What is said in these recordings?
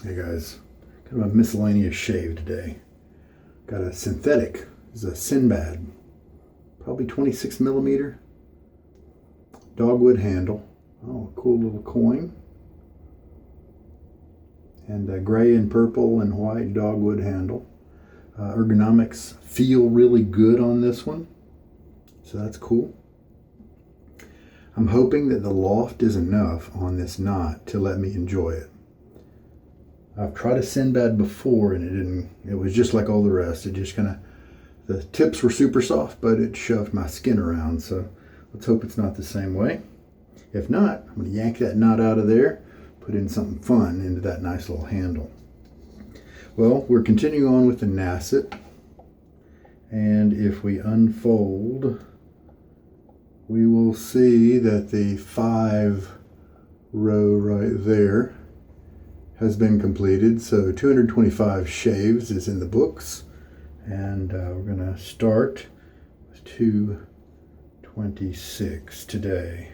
Hey guys, kind of a miscellaneous shave today. Got a synthetic, it's a Synbad, probably 26 millimeter, Dogwood handle. Oh, a cool little coin. And a gray and purple and white Dogwood handle. Ergonomics feel really good on this one, so that's cool. I'm hoping that the loft is enough on this knot to let me enjoy it. I've tried a Synbad before and it was just like all the rest. It just the tips were super soft, but it shoved my skin around. So let's hope it's not the same way. If not, I'm gonna yank that knot out of there, put in something fun into that nice little handle. Well, we're continuing on with the Nacet. And if we unfold, we will see that the 5 row right there has been completed. So 225 shaves is in the books. And we're going to start with 226 today.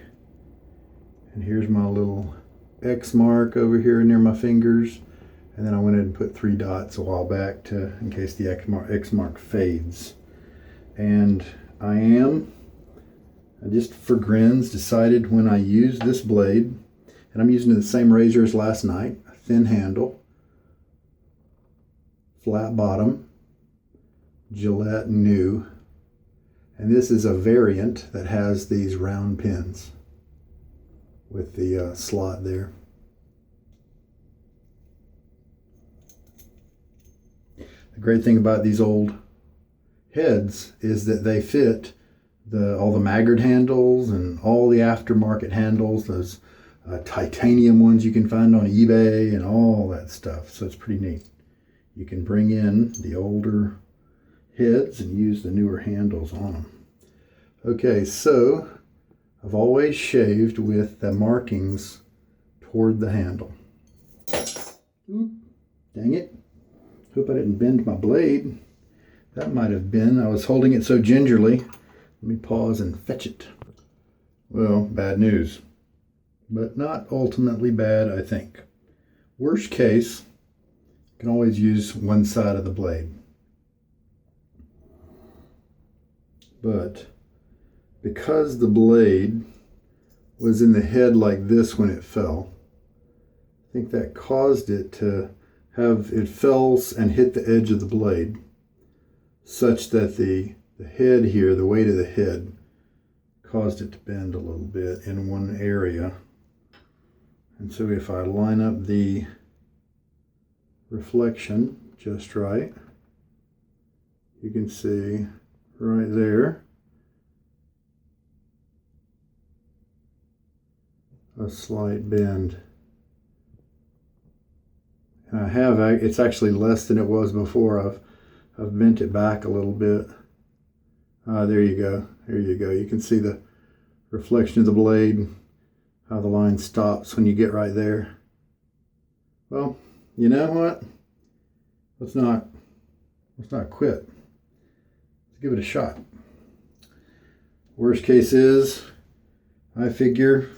And here's my little X mark over here near my fingers. And then I went ahead and put 3 dots a while back in case the X mark fades. And I just for grins, decided when I use this blade, and I'm using the same razor as last night, a thin handle, flat bottom, Gillette New, and this is a variant that has these round pins with the slot there. The great thing about these old heads is that they fit all the Maggard handles and all the aftermarket handles, those titanium ones you can find on eBay and all that stuff. So it's pretty neat. You can bring in the older heads and use the newer handles on them. Okay, so I've always shaved with the markings toward the handle. Oop, dang it. Hope I didn't bend my blade. That might have been. I was holding it so gingerly. Let me pause and fetch it. Well, bad news. But not ultimately bad, I think. Worst case, you can always use one side of the blade. But because the blade was in the head like this when it fell, I think that caused it to it fell and hit the edge of the blade, such that the head here, the weight of the head, caused it to bend a little bit in one area. And so if I line up the reflection just right, you can see right there a slight bend. And it's actually less than it was before. I've bent it back a little bit. There you go. There you go. You can see the reflection of the blade, how the line stops when you get right there. Well, you know what? Let's not quit. Let's give it a shot. Worst case is, I figure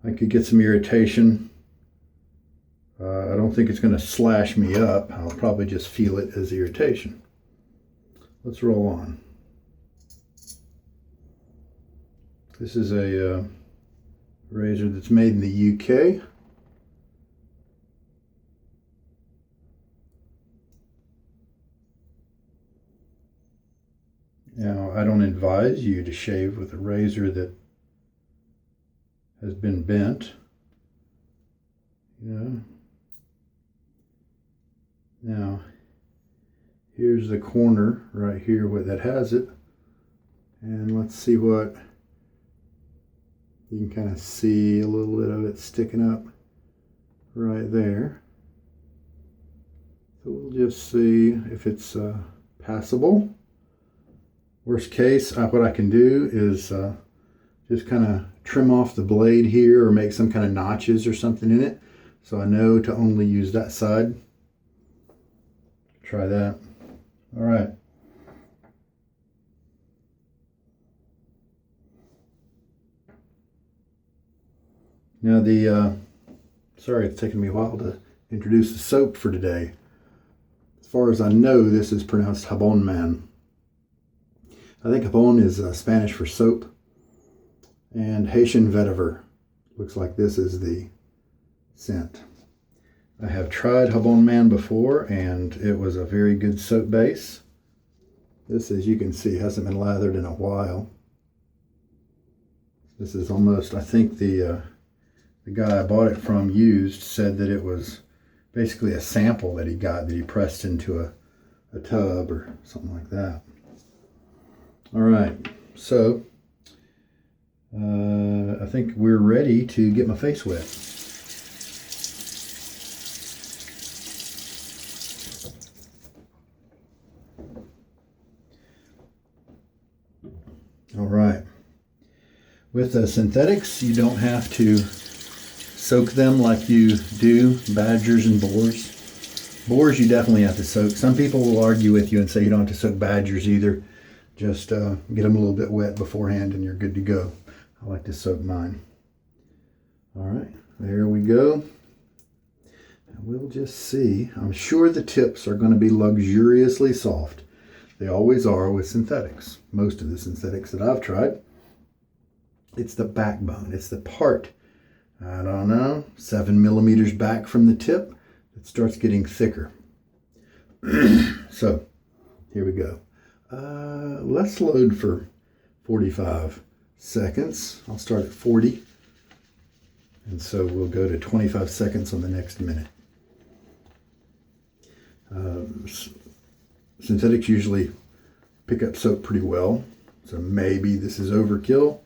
I could get some irritation. I don't think it's going to slash me up. I'll probably just feel it as irritation. Let's roll on. This is a razor that's made in the UK. Now, I don't advise you to shave with a razor that has been bent. Now, here's the corner right here that has it. And let's see what you can kind of see, a little bit of it sticking up right there. So we'll just see if it's passable. Worst case, what I can do is just kind of trim off the blade here or make some kind of notches or something in it, so I know to only use that side. Try that. All right. Now sorry it's taken me a while to introduce the soap for today. As far as I know, this is pronounced Jabonman. I think Jabon is Spanish for soap. And Haitian Vetiver. Looks like this is the scent. I have tried Jabonman before, and it was a very good soap base. This, as you can see, hasn't been lathered in a while. This is almost, I think the guy I bought it from used said that it was basically a sample that he got, that he pressed into a tub or something like that. All right, so I think we're ready to get my face wet. All right. With the synthetics, you don't have to soak them like you do badgers and boars. Boars you definitely have to soak. Some people will argue with you and say you don't have to soak badgers either. Just get them a little bit wet beforehand and you're good to go. I like to soak mine. All right, there we go. And we'll just see. I'm sure the tips are going to be luxuriously soft. They always are with synthetics. Most of the synthetics that I've tried. It's the backbone. It's the part, I don't know, 7 millimeters back from the tip. It starts getting thicker. So, here we go. Let's load for 45 seconds. I'll start at 40. And so we'll go to 25 seconds on the next minute. Synthetics usually pick up soap pretty well. So maybe this is overkill.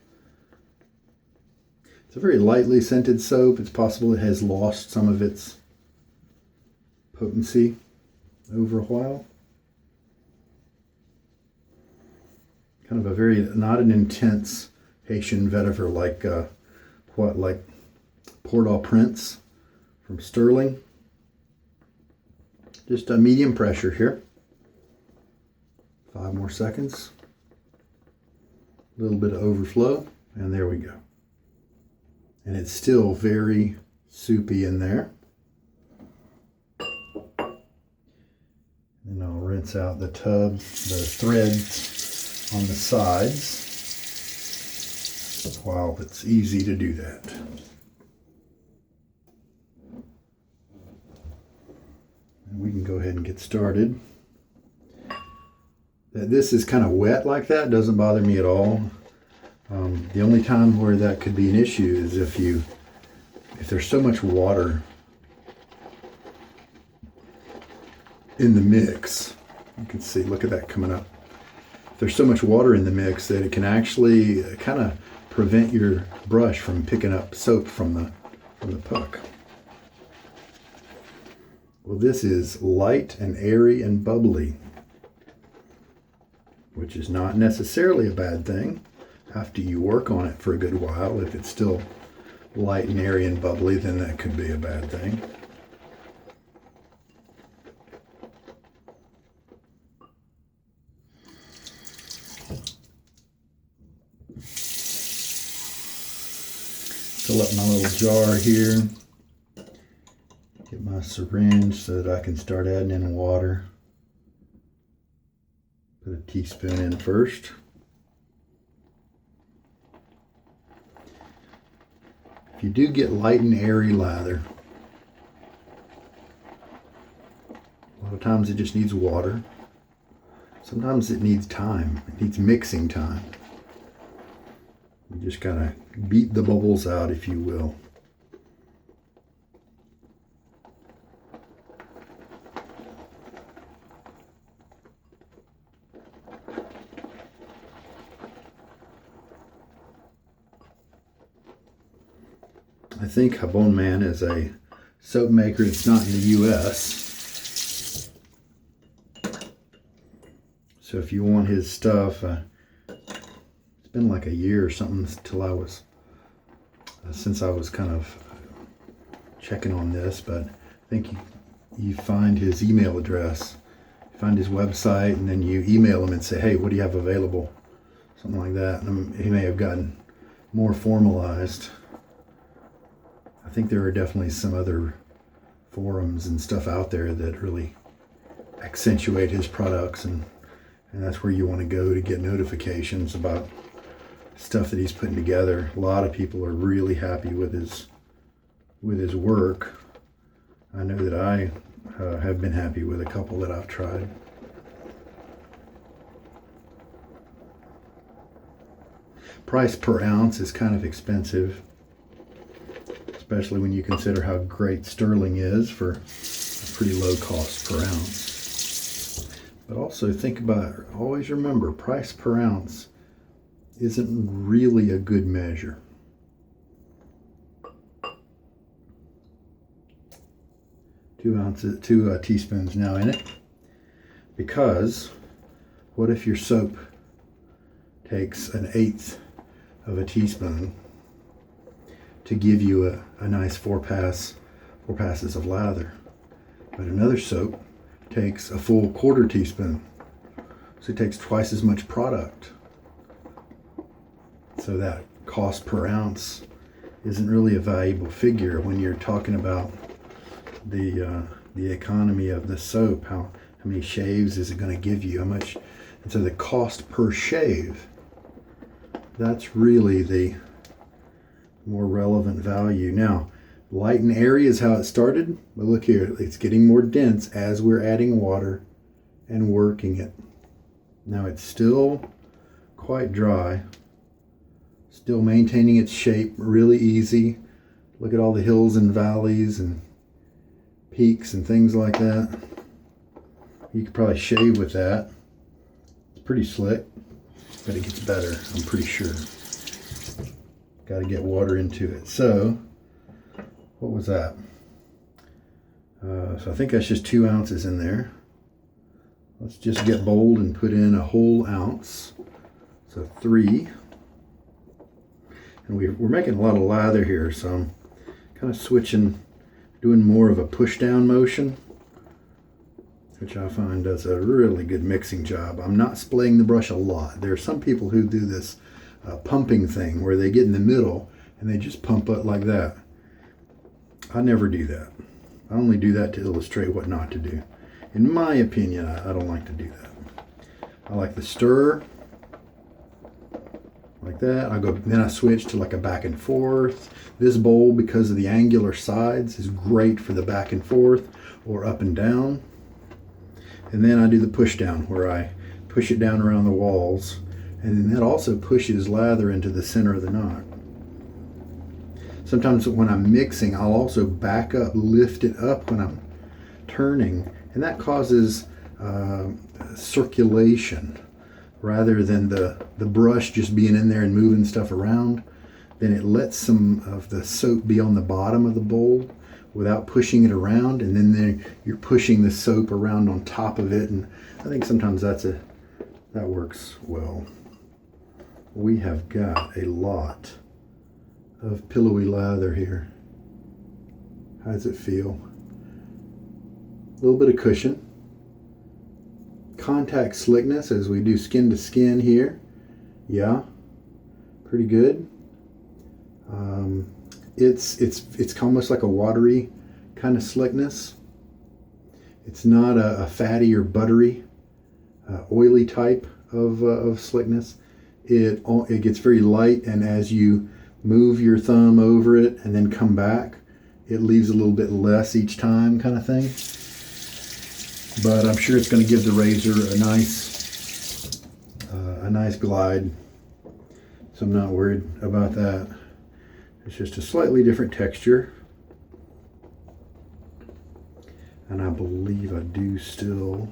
It's a very lightly scented soap. It's possible it has lost some of its potency over a while. Kind of a very, not an intense Haitian vetiver like like Port-au-Prince from Stirling. Just a medium pressure here. 5 more seconds. A little bit of overflow, and there we go. And it's still very soupy in there. And I'll rinse out the tub, the threads on the sides. While it's easy to do that. And we can go ahead and get started. This is kind of wet like that. Doesn't bother me at all. The only time where that could be an issue is if there's so much water in the mix. You can see, look at that coming up. If there's so much water in the mix that it can actually kind of prevent your brush from picking up soap from the puck. Well, this is light and airy and bubbly, which is not necessarily a bad thing. After you work on it for a good while, if it's still light and airy and bubbly, then that could be a bad thing. Fill up my little jar here. Get my syringe so that I can start adding in water. Put a teaspoon in first. If you do get light and airy lather, a lot of times it just needs water. Sometimes it needs time. It needs mixing time. You just kind of beat the bubbles out, if you will. I think Jabonman is a soap maker that's not in the US. So if you want his stuff, it's been like a year or something till I was, since I was kind of checking on this, but I think you find his email address, you find his website, and then you email him and say, hey, what do you have available? Something like that. And he may have gotten more formalized. I think there are definitely some other forums and stuff out there that really accentuate his products, and that's where you want to go to get notifications about stuff that he's putting together. A lot of people are really happy with his work. I know that I have been happy with a couple that I've tried. Price per ounce is kind of expensive, especially when you consider how great Stirling is for a pretty low cost per ounce. But also think about it. Always remember, price per ounce isn't really a good measure. Two teaspoons now in it, because what if your soap takes 1/8 of a teaspoon to give you a nice four passes of lather, but another soap takes a full 1/4 teaspoon, so it takes twice as much product. So that cost per ounce isn't really a valuable figure when you're talking about the economy of the soap. How many shaves is it going to give you? How much? And so the cost per shave, that's really the more relevant value. Now, light and airy is how it started, but look here, it's getting more dense as we're adding water and working it. Now it's still quite dry, still maintaining its shape really easy. Look at all the hills and valleys and peaks and things like that. You could probably shave with that. It's pretty slick, but it gets better, I'm pretty sure. Got to get water into it. So, what was that? So I think that's just 2 ounces in there. Let's just get bold and put in a whole ounce. So 3. And we're making a lot of lather here, so I'm kind of switching, doing more of a push down motion, which I find does a really good mixing job. I'm not splaying the brush a lot. There are some people who do this pumping thing where they get in the middle and they just pump it like that. I never do that. I only do that to illustrate what not to do. In my opinion, I don't like to do that. I like the stir like that. Then I switch to like a back and forth. This bowl, because of the angular sides, is great for the back and forth or up and down. And then I do the push down, where I push it down around the walls, and then that also pushes lather into the center of the knot. Sometimes when I'm mixing, I'll also back up, lift it up when I'm turning, and that causes circulation rather than the brush just being in there and moving stuff around. Then it lets some of the soap be on the bottom of the bowl without pushing it around, and then you're pushing the soap around on top of it, and I think sometimes that works well. We have got a lot of pillowy lather here. How does it feel? A little bit of cushion. Contact slickness as we do skin to skin here. Yeah, pretty good. It's almost like a watery kind of slickness. It's not a fatty or buttery, oily type of slickness. It gets very light, and as you move your thumb over it and then come back, it leaves a little bit less each time, kind of thing. But I'm sure it's going to give the razor a nice glide, so I'm not worried about that. It's just a slightly different texture, and I believe I do still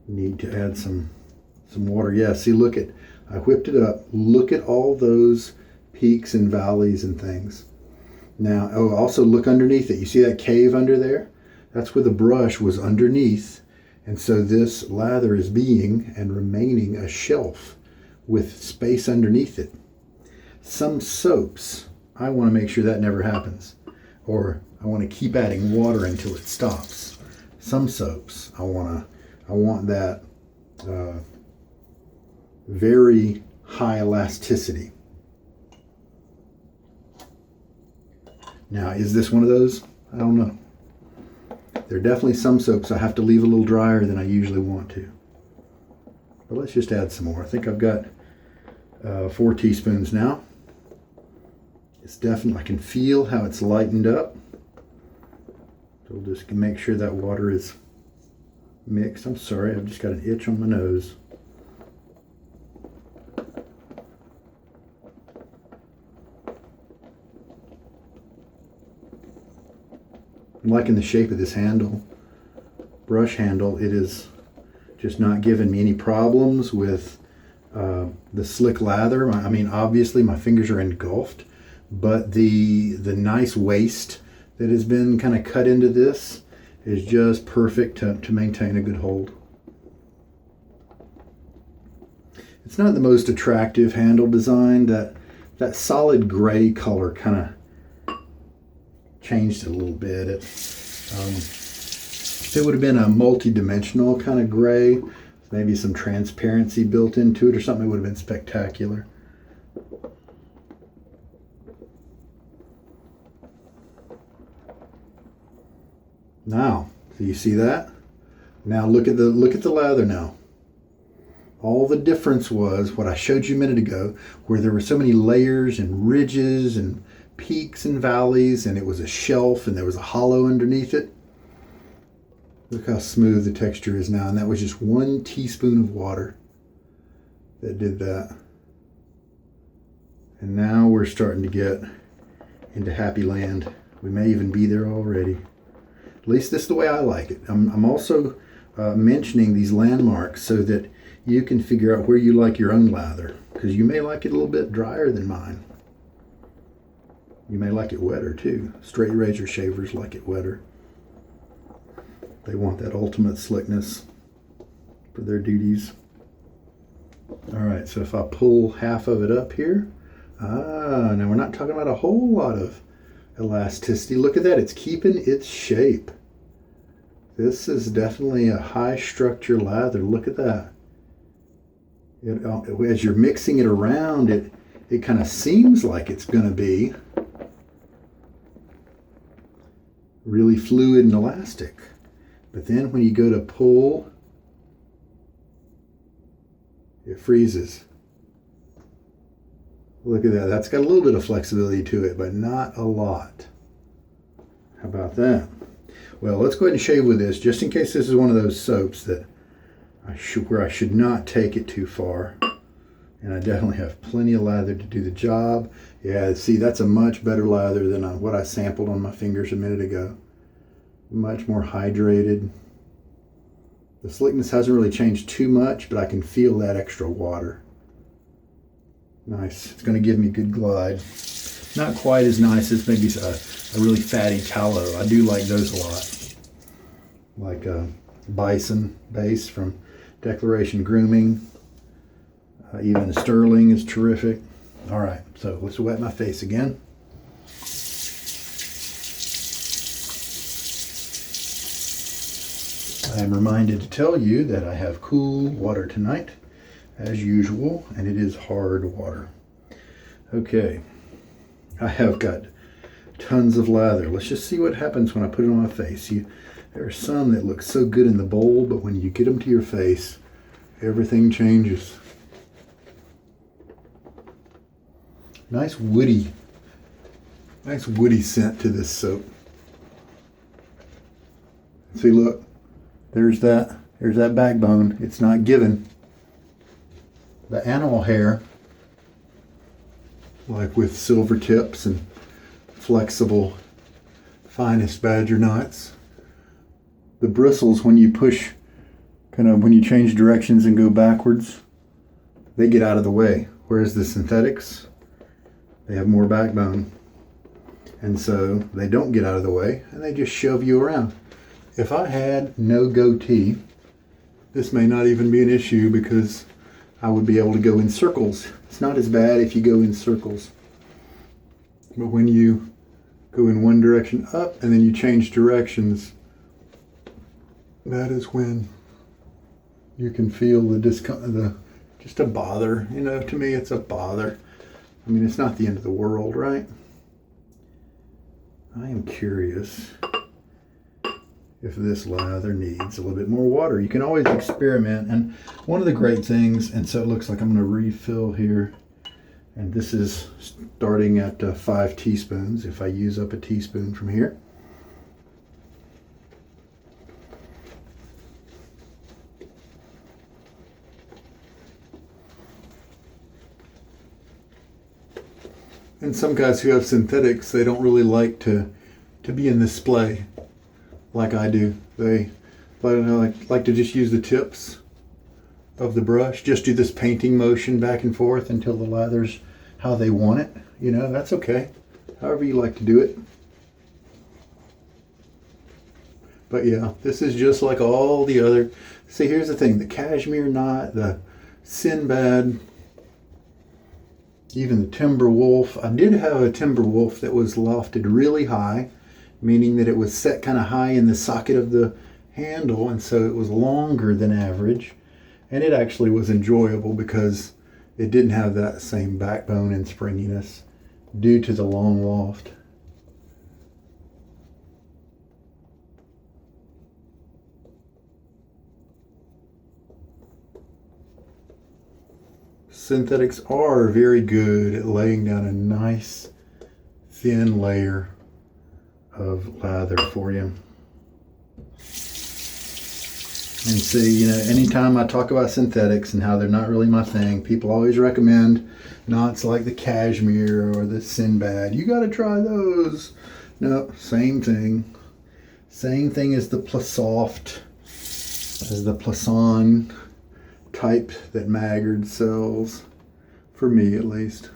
need to add some water. Yeah, see, I whipped it up. Look at all those peaks and valleys and things. Now, also look underneath it. You see that cave under there? That's where the brush was underneath, and so this lather is being and remaining a shelf with space underneath it. Some soaps, I want to make sure that never happens, or I want to keep adding water until it stops. Some soaps, I want that very high elasticity. Now, is this one of those? I don't know. There are definitely some soaps I have to leave a little drier than I usually want to. But let's just add some more. I think I've got 4 teaspoons now. It's definitely, I can feel how it's lightened up. So we'll just make sure that water is mixed. I'm sorry, I've just got an itch on my nose. I'm liking the shape of this handle, brush handle. It is just not giving me any problems with the slick lather. I mean, obviously my fingers are engulfed, but the nice waste that has been kind of cut into this is just perfect to maintain a good hold. It's not the most attractive handle design. That solid gray color kind of changed it a little bit. If it would have been a multi-dimensional kind of gray, maybe some transparency built into it or something, it would have been spectacular. Now, so you see that? Now look at the lather now. All the difference was what I showed you a minute ago, where there were so many layers and ridges and peaks and valleys, and it was a shelf and there was a hollow underneath it. Look how smooth the texture is now, and that was just 1 teaspoon of water that did that. And now we're starting to get into happy land. We may even be there already. At least this is the way I like it. I'm also mentioning these landmarks so that you can figure out where you like your own lather, because you may like it a little bit drier than mine. You may like it wetter too. Straight razor shavers like it wetter. They want that ultimate slickness for their duties. All right, so if I pull half of it up here, now we're not talking about a whole lot of elasticity. Look at that, it's keeping its shape. This is definitely a high structure lather. Look at that. As you're mixing it around, it kind of seems like it's going to be really fluid and elastic. But then when you go to pull, it freezes. Look at that. That's got a little bit of flexibility to it, but not a lot. How about that? Well, let's go ahead and shave with this, just in case this is one of those soaps that where I should not take it too far. And I definitely have plenty of lather to do the job. Yeah, see, that's a much better lather than what I sampled on my fingers a minute ago. Much more hydrated. The slickness hasn't really changed too much, but I can feel that extra water. Nice. It's going to give me good glide. Not quite as nice as maybe a really fatty tallow. I do like those a lot. Like Bison base from Declaration Grooming. Even the Stirling is terrific. All right, so let's wet my face again. I am reminded to tell you that I have cool water tonight, as usual, and it is hard water. Okay, I have got tons of lather. Let's just see what happens when I put it on my face. There are some that look so good in the bowl, but when you get them to your face, everything changes. Nice woody scent to this soap. See, look, there's that backbone. It's not given. The animal hair, like with silver tips and flexible finest badger knots. The bristles, when you push, when you change directions and go backwards, they get out of the way. Whereas the synthetics, they have more backbone. And so they don't get out of the way and they just shove you around. If I had no goatee, this may not even be an issue because I would be able to go in circles. It's not as bad if you go in circles. But when you go in one direction up and then you change directions, that is when you can feel just a bother. You know, to me it's a bother. I mean, it's not the end of the world, right? I am curious if this lather needs a little bit more water. You can always experiment, and one of the great things, and so it looks like I'm going to refill here, and this is starting at 5 teaspoons if I use up a teaspoon from here. And some guys who have synthetics, they don't really like to be in this splay like I do. They like to just use the tips of the brush, just do this painting motion back and forth until the lather's how they want it. You know, that's okay. However you like to do it. But yeah, this is just like all the other. See, here's the thing, the cashmere knot, the Synbad, even the timber wolf. I did have a timber wolf that was lofted really high, meaning that it was set kind of high in the socket of the handle, and so it was longer than average. And it actually was enjoyable because it didn't have that same backbone and springiness due to the long loft. Synthetics are very good at laying down a nice thin layer of lather for you. And see, you know, anytime I talk about synthetics and how they're not really my thing, people always recommend knots like the cashmere or the Synbad. You got to try those. No, same thing. Same thing as the Plasoft, as the Plason type that Maggard sells, for me at least.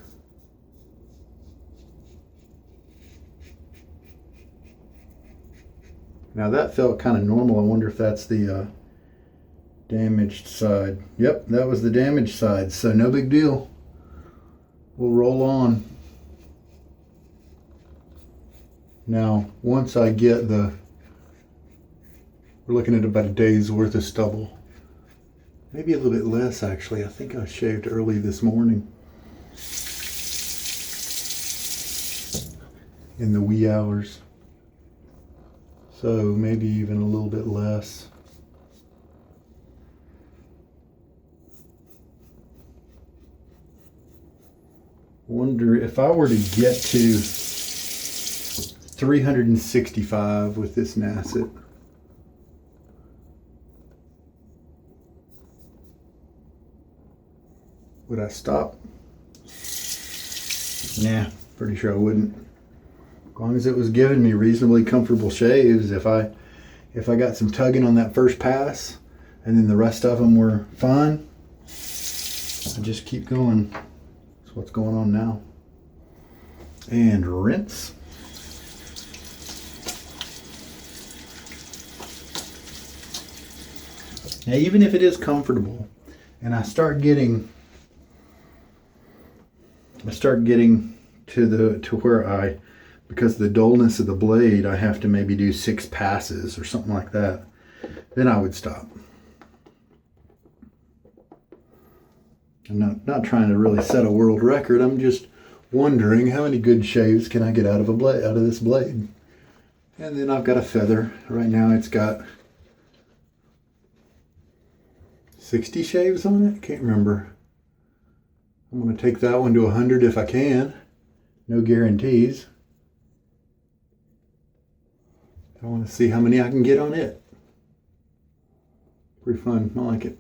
Now that felt kind of normal. I wonder if that's the damaged side. Yep, that was the damaged side, so no big deal. We'll roll on. Now, once I get we're looking at about a day's worth of stubble. Maybe a little bit less, actually. I think I shaved early this morning. In the wee hours. So maybe even a little bit less. Wonder if I were to get to 365 with this Nacet. Would I stop? Nah, pretty sure I wouldn't. As long as it was giving me reasonably comfortable shaves, if I got some tugging on that first pass and then the rest of them were fine, I just keep going. That's what's going on now. And rinse. Now, even if it is comfortable and I start getting to where because of the dullness of the blade, I have to maybe do 6 passes or something like that, then I would stop. I'm not trying to really set a world record. I'm just wondering how many good shaves can I get out of this blade. And then I've got a feather. Right now it's got 60 shaves on it. Can't remember. I'm going to take that one to 100 if I can. No guarantees. I want to see how many I can get on it. Pretty fun. I like it.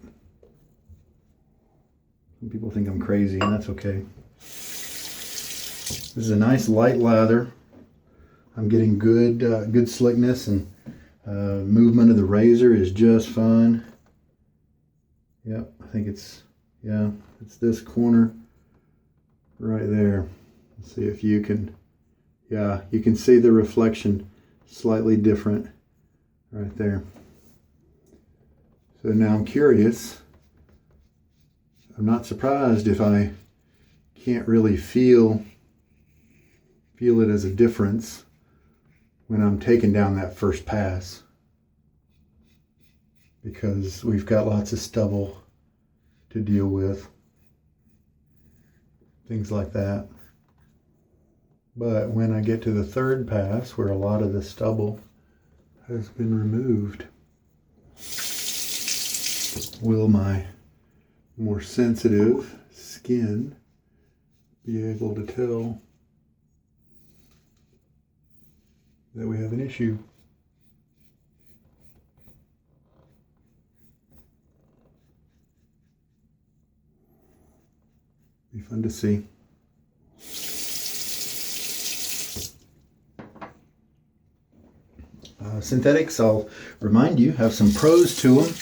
Some people think I'm crazy, and that's okay. This is a nice light lather. I'm getting good slickness, and movement of the razor is just fine. Yep, I think it's this corner right there. Let's see if you can, you can see the reflection slightly different right there. So now I'm curious. I'm not surprised if I can't really feel it as a difference when I'm taking down that first pass, because we've got lots of stubble to deal with, things like that. But when I get to the third pass, where a lot of the stubble has been removed. Will my more sensitive skin be able to tell that we have an issue? Be fun to see. Synthetics, I'll remind you, have some pros to them.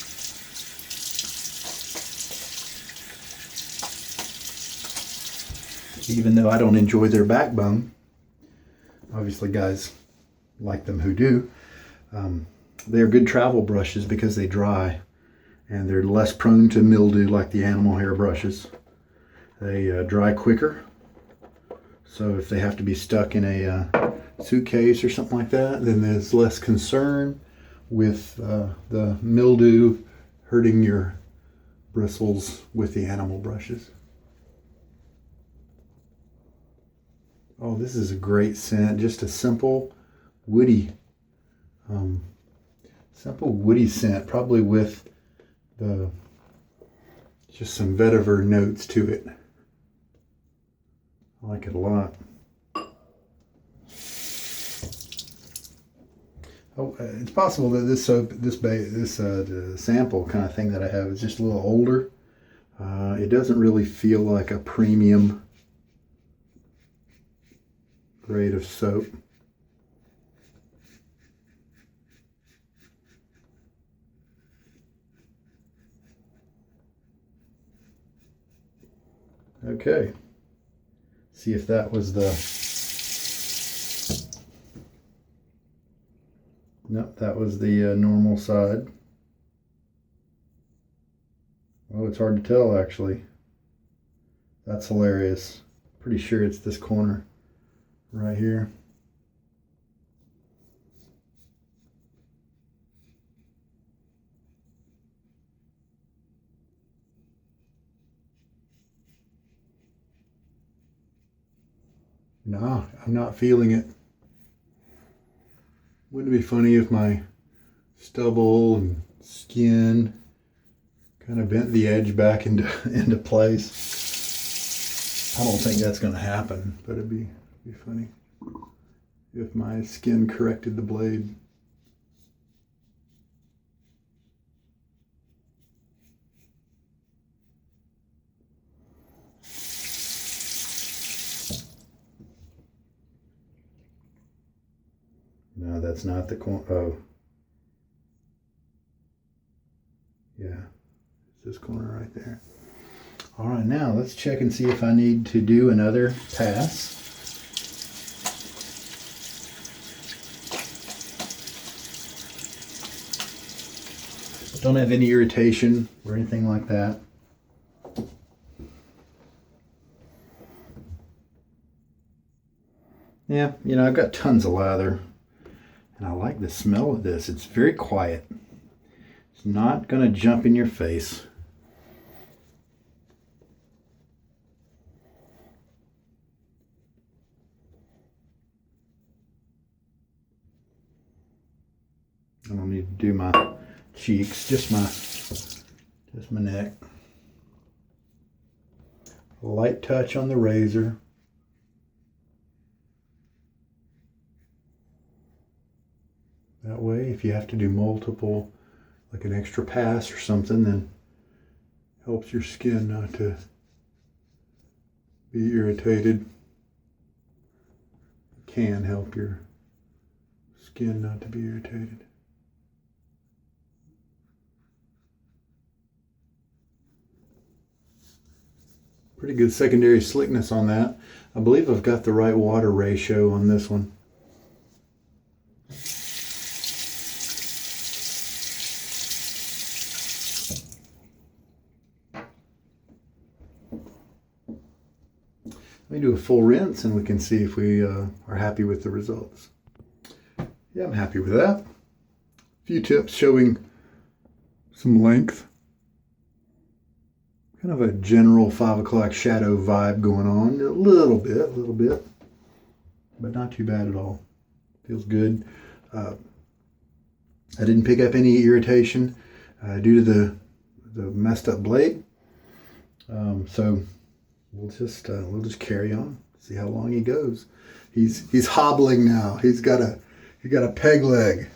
Even though I don't enjoy their backbone, obviously guys like them who do. They're good travel brushes because they dry and they're less prone to mildew like the animal hair brushes. They dry quicker, so if they have to be stuck in a suitcase or something like that, then there's less concern with the mildew hurting your bristles with the animal brushes. Oh, this is a great scent. Just a simple woody scent, probably with just some vetiver notes to it. I like it a lot. Oh, it's possible that this soap, this sample kind of thing that I have is just a little older. It doesn't really feel like a premium grade of soap. Okay. See if that was the... Nope, that was the normal side. Oh, it's hard to tell actually. That's hilarious. Pretty sure it's this corner right here. No, I'm not feeling it. Wouldn't it be funny if my stubble and skin kind of bent the edge back into place? I don't think that's going to happen, but it'd be funny if my skin corrected the blade. No, that's not the corner. Oh. Yeah, it's this corner right there. All right, now let's check and see if I need to do another pass. Don't have any irritation or anything like that. Yeah, you know, I've got tons of lather. And I like the smell of this. It's very quiet. It's not going to jump in your face. I don't need to do my cheeks, just my neck. A light touch on the razor. That way, if you have to do multiple, like an extra pass or something, then it helps your skin not to be irritated. It can help your skin not to be irritated. Pretty good secondary slickness on that. I believe I've got the right water ratio on this one. Let me do a full rinse and we can see if we are happy with the results. Yeah, I'm happy with that. A few tips showing some length. Kind of a general 5 o'clock shadow vibe going on. A little bit, but not too bad at all. Feels good. I didn't pick up any irritation due to the messed up blade. So we'll just carry on, see how long he goes. He's hobbling now. He's got a peg leg.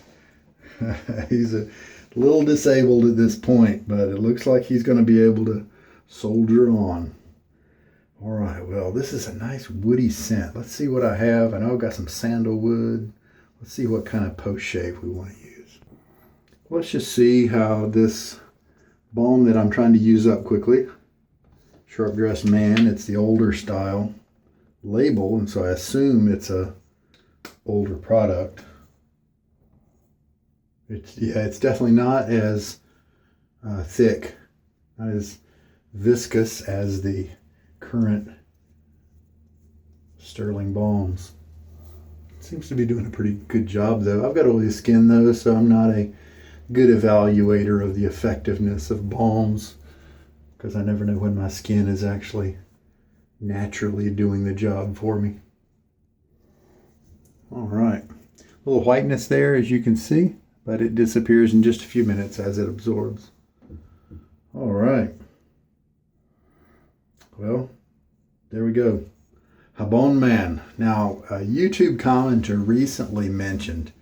He's a little disabled at this point, but it looks like he's going to be able to soldier on. All right, well, this is a nice woody scent. Let's see what I have. I know I've got some sandalwood. Let's see what kind of post shave we want to use. Let's just see how this balm that I'm trying to use up quickly. Sharp Dressed Man, it's the older style label, and so I assume it's a older product. It's definitely not as thick, not as viscous as the current Stirling balms. Seems to be doing a pretty good job though. I've got oily skin though, so I'm not a good evaluator of the effectiveness of balms, because I never know when my skin is actually naturally doing the job for me. All right, a little whiteness there as you can see, but it disappears in just a few minutes as it absorbs. All right, well, there we go. Jabonman. Now, a YouTube commenter recently mentioned,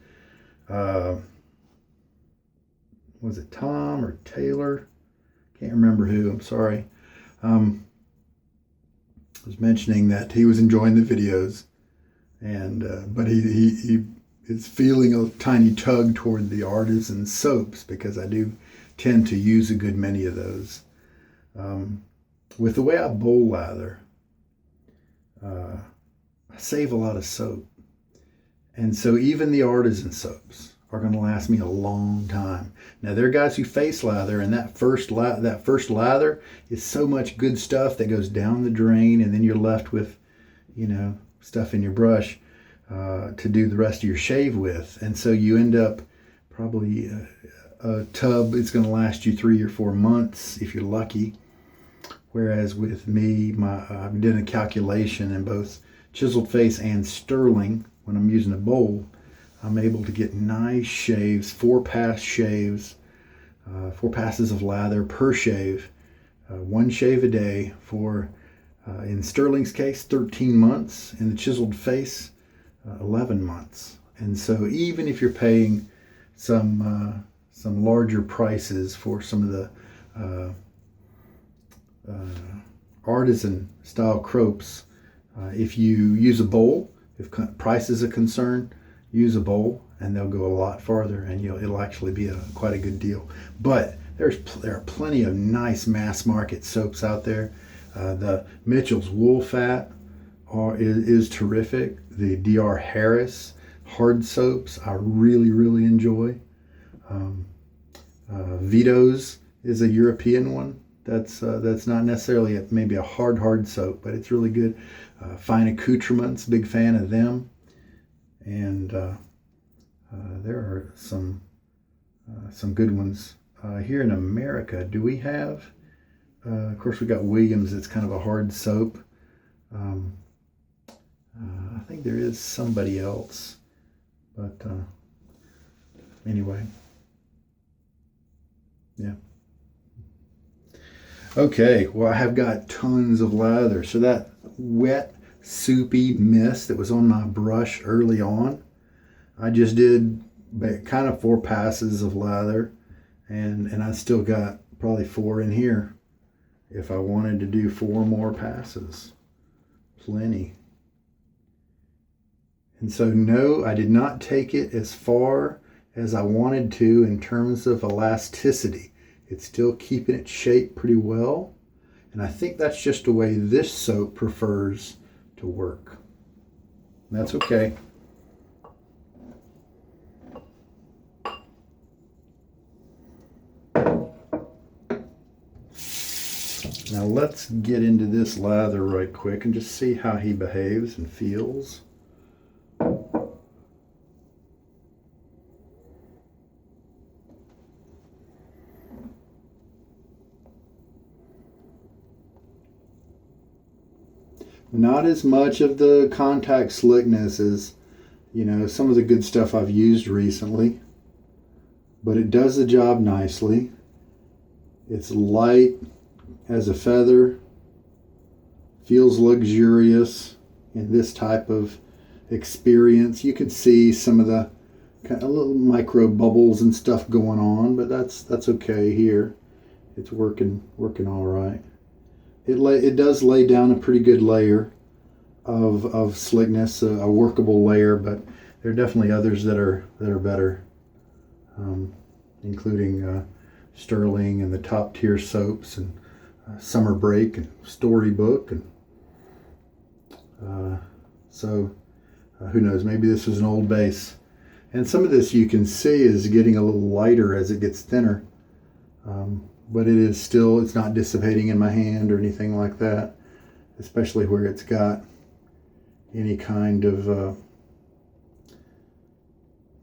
was it Tom or Taylor? Can't remember who, I'm sorry. Was mentioning that he was enjoying the videos, and but he is feeling a tiny tug toward the artisan soaps, because I do tend to use a good many of those. With the way I bowl lather, I save a lot of soap, and so even the artisan soaps are going to last me a long time. Now, there are guys who face lather, and that first lather is so much good stuff that goes down the drain, and then you're left with, stuff in your brush to do the rest of your shave with. And so you end up probably a tub, it's going to last you 3 or 4 months if you're lucky. Whereas with me, I've done a calculation in both chiseled face and Stirling. When I'm using a bowl, I'm able to get nice shaves, 4-pass shaves, 4 passes of lather per shave, 1 shave a day for, in Stirling's case, 13 months. In the chiseled face, 11 months. And so even if you're paying some larger prices for some of the artisan style crops, if you use a bowl, if price is a concern, use a bowl and they'll go a lot farther, and it'll actually be quite a good deal. But there are plenty of nice mass market soaps out there. The Mitchell's Wool Fat is terrific. The DR Harris hard soaps I really enjoy. Vito's is a European one. That's not necessarily maybe a hard soap, but it's really good. Fine Accoutrements, big fan of them. And there are some good ones here in America. Do we have? Of course, we got Williams. It's kind of a hard soap. I think there is somebody else, but anyway, yeah. Okay, well, I have got tons of lather. So that wet, soupy mist that was on my brush early on, I just did kind of 4 passes of lather, and I still got probably 4 in here if I wanted to do 4 more passes. Plenty. And so no, I did not take it as far as I wanted to in terms of elasticity. It's still keeping its shape pretty well. And I think that's just the way this soap prefers to work. That's okay. Now let's get into this lather right quick and just see how he behaves and feels. Not as much of the contact slickness as, some of the good stuff I've used recently. but it does the job nicely. It's light as a feather, feels luxurious in this type of experience. You can see some of the kind of little micro bubbles and stuff going on, but that's okay here. It's working all right. It does lay down a pretty good layer of slickness, a workable layer, but there are definitely others that are better, including Stirling and the top tier soaps and Summer Break and Storybook, and so who knows, maybe this was an old base. And some of this you can see is getting a little lighter as it gets thinner, but it is still, it's not dissipating in my hand or anything like that, especially where it's got any kind of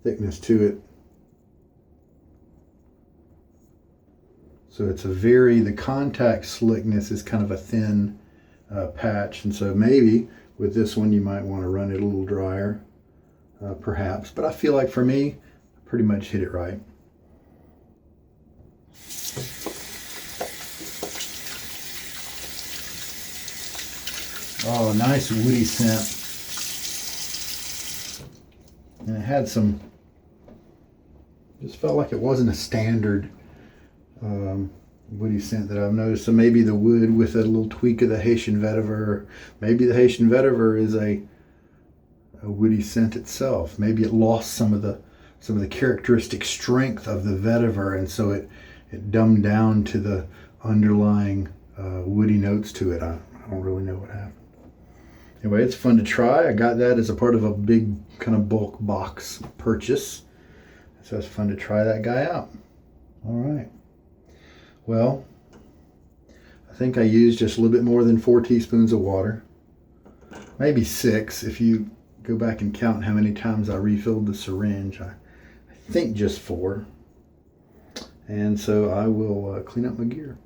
thickness to it. So it's the contact slickness is kind of a thin patch, and so maybe with this one you might want to run it a little drier, perhaps, but I feel like for me, I pretty much hit it right. Oh, nice woody scent. And it had some, just felt like it wasn't a standard woody scent that I've noticed. So maybe the wood with a little tweak of the Haitian vetiver. Maybe the Haitian vetiver is a woody scent itself. Maybe it lost some of the characteristic strength of the vetiver, and so it dumbed down to the underlying woody notes to it. I don't really know what happened. Anyway, it's fun to try. I got that as a part of a big kind of bulk box purchase, so it's fun to try that guy out. All right. Well, I think I used just a little bit more than 4 teaspoons of water. Maybe 6 if you go back and count how many times I refilled the syringe. I think just 4. And so I will clean up my gear.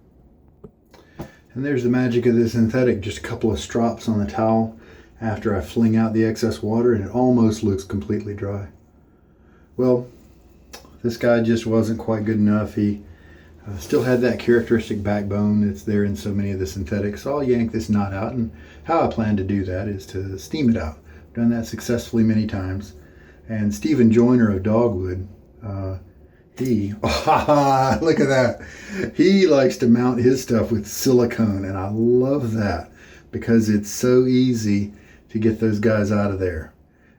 And there's the magic of the synthetic. Just a couple of strops on the towel after I fling out the excess water, and it almost looks completely dry. Well, this guy just wasn't quite good enough. He still had that characteristic backbone that's there in so many of the synthetics. So I'll yank this knot out, and how I plan to do that is to steam it out. I've done that successfully many times. And Stephen Joyner of Dogwood, look at that. He likes to mount his stuff with silicone, and I love that because it's so easy to get those guys out of there.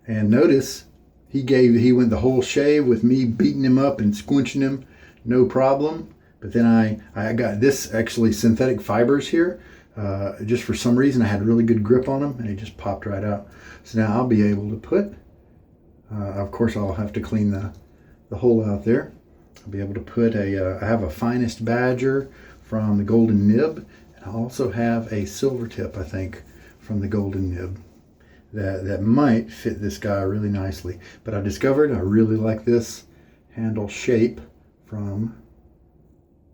And notice he went the whole shave with me beating him up and squinching him, no problem. But then I got this actually synthetic fibers here. Just for some reason I had really good grip on them, and he just popped right out. So now I'll be able to put, of course I'll have to clean the hole out there. I'll be able to put I have a Finest Badger from the Golden Nib, and I also have a Silver Tip, I think, from the Golden Nib that might fit this guy really nicely. But I discovered I really like this handle shape from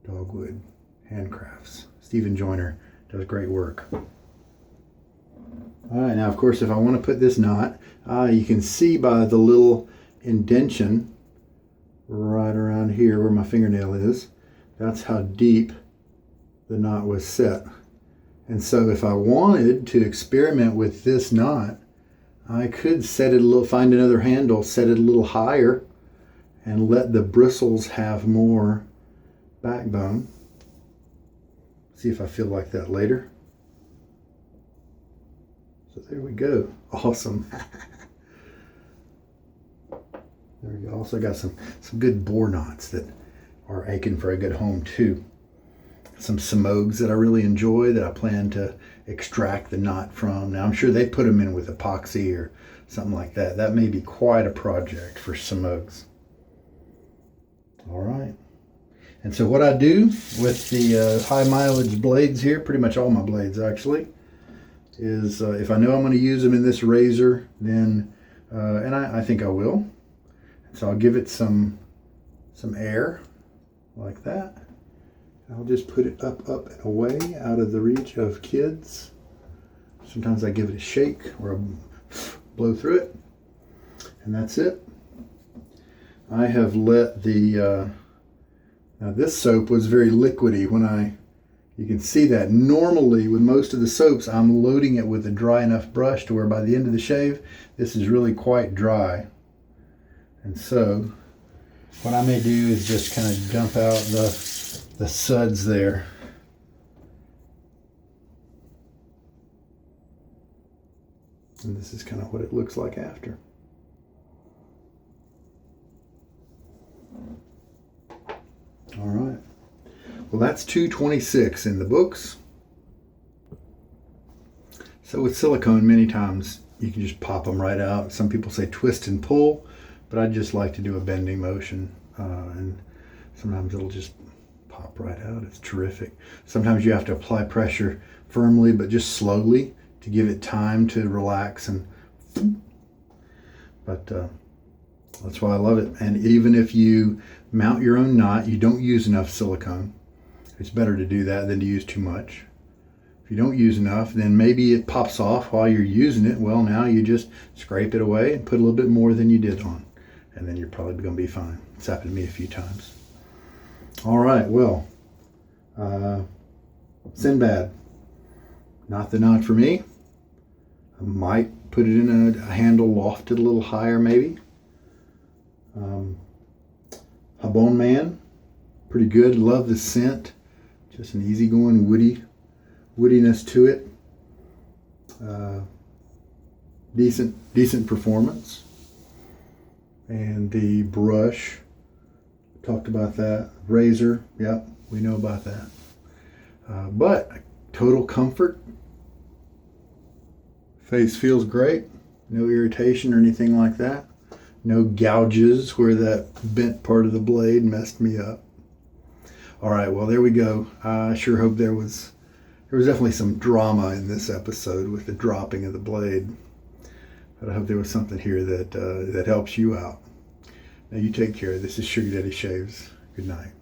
Dogwood Handcrafts. Stephen Joyner does great work. All right, now of course if I want to put this knot, you can see by the little indentation right around here where my fingernail is, that's how deep the knot was set. And so if I wanted to experiment with this knot, I could set it a little, find another handle, set it a little higher, and let the bristles have more backbone. See if I feel like that later. So there we go. Awesome. There we go. Also got some good bore knots that are aching for a good home too. Some Simogues that I really enjoy that I plan to extract the knot from. Now I'm sure they put them in with epoxy or something like that. That may be quite a project for Simogues. All right. And so what I do with the high mileage blades here, pretty much all my blades actually, is if I know I'm going to use them in this razor, then, and I think I will, so I'll give it some air like that. I'll just put it up and away out of the reach of kids. Sometimes I give it a shake or a blow through it, and that's it. I have let the, now this soap was very liquidy when you can see that. Normally with most of the soaps, I'm loading it with a dry enough brush to where by the end of the shave, this is really quite dry. And so what I may do is just kind of dump out the suds there. And this is kind of what it looks like after. All right. Well, that's 226 in the books. So with silicone, many times you can just pop them right out. Some people say twist and pull, but I just like to do a bending motion. And sometimes it'll just pop right out. It's terrific. Sometimes you have to apply pressure firmly, but just slowly to give it time to relax. But that's why I love it. And even if you mount your own knot, you don't use enough silicone. It's better to do that than to use too much. If you don't use enough, then maybe it pops off while you're using it. Well, now you just scrape it away and put a little bit more than you did on. And then you're probably going to be fine. It's happened to me a few times. All right, well, Synbad. Not the knot for me. I might put it in a handle lofted a little higher maybe. Jabonman, pretty good. Love the scent. Just an easygoing woodiness to it. Decent performance. And the brush, talked about that. Razor, yep, we know about that. But total comfort. Face feels great. No irritation or anything like that. No gouges where that bent part of the blade messed me up. All right, well, there we go. I sure hope there was definitely some drama in this episode with the dropping of the blade. But I hope there was something here that helps you out. Now you take care. This is Sugar Daddy Shaves. Good night.